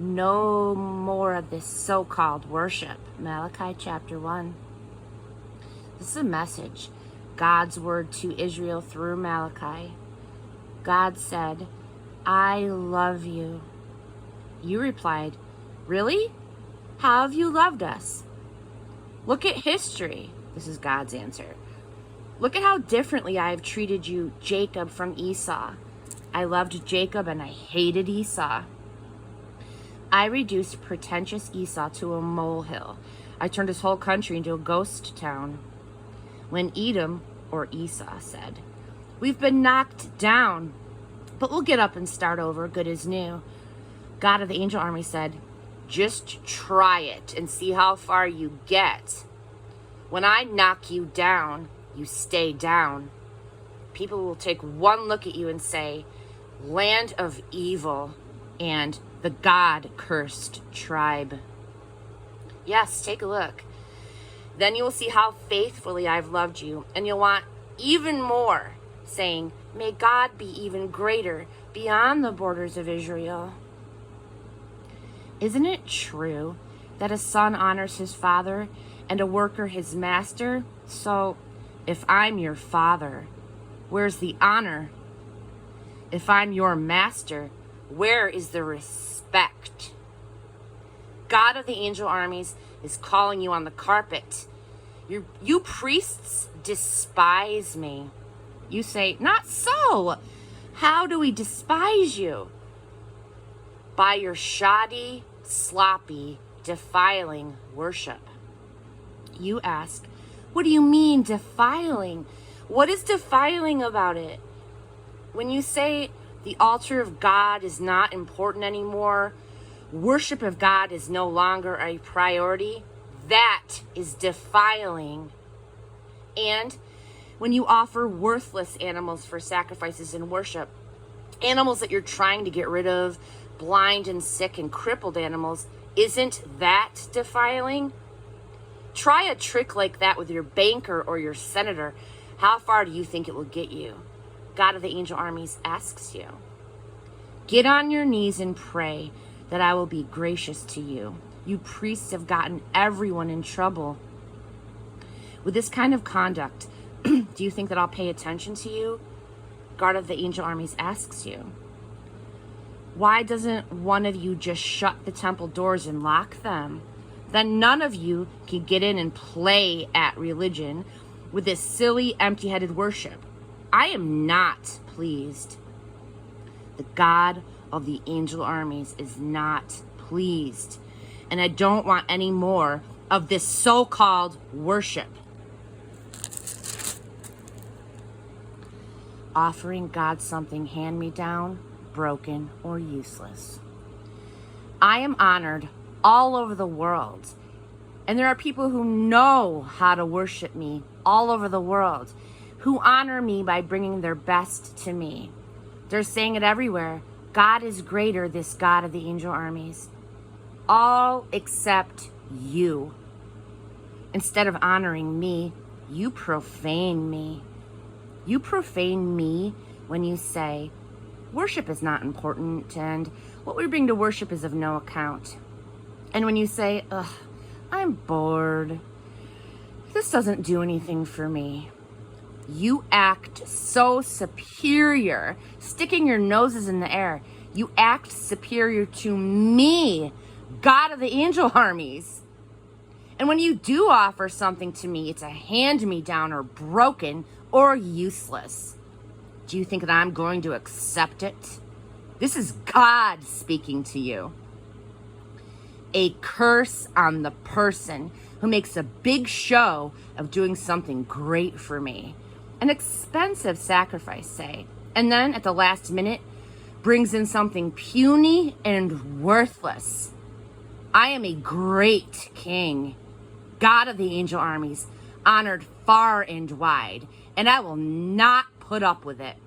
No more of this so-called worship. Malachi Chapter 1. This is a message, God's word to Israel through Malachi. God said, I love you. You replied, really? How have you loved us? Look at history. This is God's answer. Look at how differently I have treated you, Jacob, from Esau. I loved Jacob and I hated Esau. I reduced pretentious Esau to a molehill. I turned his whole country into a ghost town. When Edom, or Esau, said, we've been knocked down, but we'll get up and start over, good as new. God of the angel army said, just try it and see how far you get. When I knock you down, you stay down. People will take one look at you and say, land of evil and the God-cursed tribe. Yes, take a look. Then you will see how faithfully I've loved you, and you'll want even more, saying, may God be even greater beyond the borders of Israel. Isn't it true that a son honors his father and a worker his master? So, if I'm your father, where's the honor? If I'm your master, where is the respect? God of the angel armies is calling you on the carpet. You priests despise me. You say, not so. How do we despise you? By your shoddy, sloppy, defiling worship. You ask, what do you mean defiling? What is defiling about it? When you say the altar of God is not important anymore, worship of God is no longer a priority, that is defiling. And when you offer worthless animals for sacrifices in worship, animals that you're trying to get rid of, blind and sick and crippled animals, isn't that defiling? Try a trick like that with your banker or your senator. How far do you think it will get you? God of the angel armies asks you. Get on your knees and pray that I will be gracious to you. You priests have gotten everyone in trouble. With this kind of conduct, do you think that I'll pay attention to you? God of the angel armies asks you. Why doesn't one of you just shut the temple doors and lock them? Then none of you can get in and play at religion with this silly, empty-headed worship. I am not pleased. The God of the angel armies is not pleased. And I don't want any more of this so-called worship. Offering God something hand-me-down, broken, or useless. I am honored all over the world. And there are people who know how to worship me all over the world, who honor me by bringing their best to me. They're saying it everywhere. God is greater, this God of the angel armies. All except you. Instead of honoring me, you profane me. You profane me when you say, worship is not important and what we bring to worship is of no account. And when you say, ugh, I'm bored. This doesn't do anything for me. You act so superior, sticking your noses in the air. You act superior to me, God of the angel armies. And when you do offer something to me, it's a hand-me-down or broken or useless. Do you think that I'm going to accept it? This is God speaking to you. A curse on the person who makes a big show of doing something great for me. An expensive sacrifice, say, and then at the last minute brings in something puny and worthless. I am a great king, God of the angel armies, honored far and wide, and I will not put up with it.